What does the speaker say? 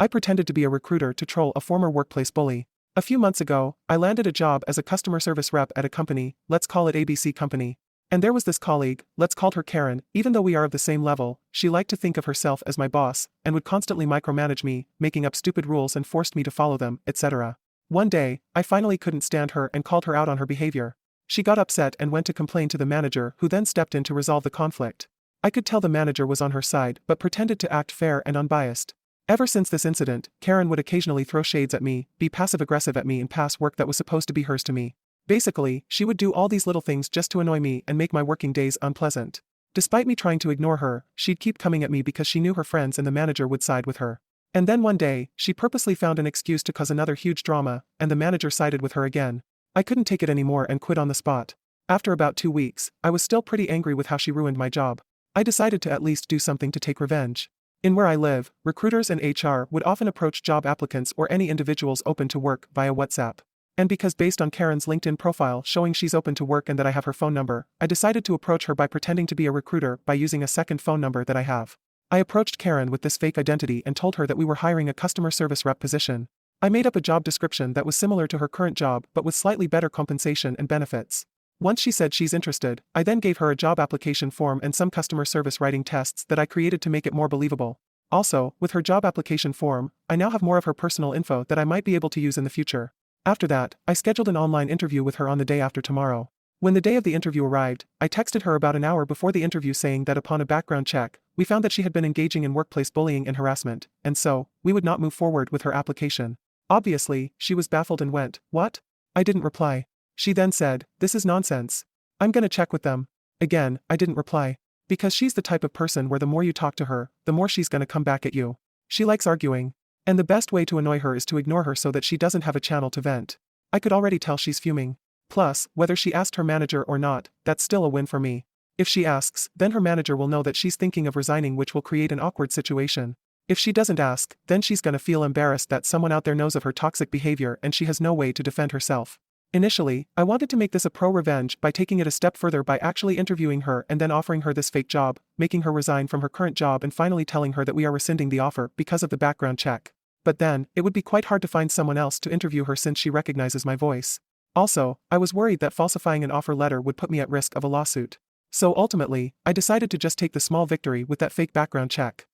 I pretended to be a recruiter to troll a former workplace bully. A few months ago, I landed a job as a customer service rep at a company, let's call it ABC Company. And there was this colleague, let's call her Karen. Even though we are of the same level, she liked to think of herself as my boss, and would constantly micromanage me, making up stupid rules and forced me to follow them, etc. One day, I finally couldn't stand her and called her out on her behavior. She got upset and went to complain to the manager, who then stepped in to resolve the conflict. I could tell the manager was on her side but pretended to act fair and unbiased. Ever since this incident, Karen would occasionally throw shades at me, be passive-aggressive at me and pass work that was supposed to be hers to me. Basically, she would do all these little things just to annoy me and make my working days unpleasant. Despite me trying to ignore her, she'd keep coming at me because she knew her friends and the manager would side with her. And then one day, she purposely found an excuse to cause another huge drama, and the manager sided with her again. I couldn't take it anymore and quit on the spot. After about 2 weeks, I was still pretty angry with how she ruined my job. I decided to at least do something to take revenge. In where I live, recruiters and HR would often approach job applicants or any individuals open to work via WhatsApp. And because based on Karen's LinkedIn profile showing she's open to work and that I have her phone number, I decided to approach her by pretending to be a recruiter by using a second phone number that I have. I approached Karen with this fake identity and told her that we were hiring a customer service rep position. I made up a job description that was similar to her current job but with slightly better compensation and benefits. Once she said she's interested, I then gave her a job application form and some customer service writing tests that I created to make it more believable. Also, with her job application form, I now have more of her personal info that I might be able to use in the future. After that, I scheduled an online interview with her on the day after tomorrow. When the day of the interview arrived, I texted her about an hour before the interview saying that upon a background check, we found that she had been engaging in workplace bullying and harassment, and so, we would not move forward with her application. Obviously, she was baffled and went, "What?" I didn't reply. She then said, "This is nonsense. I'm gonna check with them." Again, I didn't reply. Because she's the type of person where the more you talk to her, the more she's gonna come back at you. She likes arguing. And the best way to annoy her is to ignore her so that she doesn't have a channel to vent. I could already tell she's fuming. Plus, whether she asked her manager or not, that's still a win for me. If she asks, then her manager will know that she's thinking of resigning, which will create an awkward situation. If she doesn't ask, then she's gonna feel embarrassed that someone out there knows of her toxic behavior and she has no way to defend herself. Initially, I wanted to make this a pro-revenge by taking it a step further by actually interviewing her and then offering her this fake job, making her resign from her current job and finally telling her that we are rescinding the offer because of the background check. But then, it would be quite hard to find someone else to interview her since she recognizes my voice. Also, I was worried that falsifying an offer letter would put me at risk of a lawsuit. So ultimately, I decided to just take the small victory with that fake background check.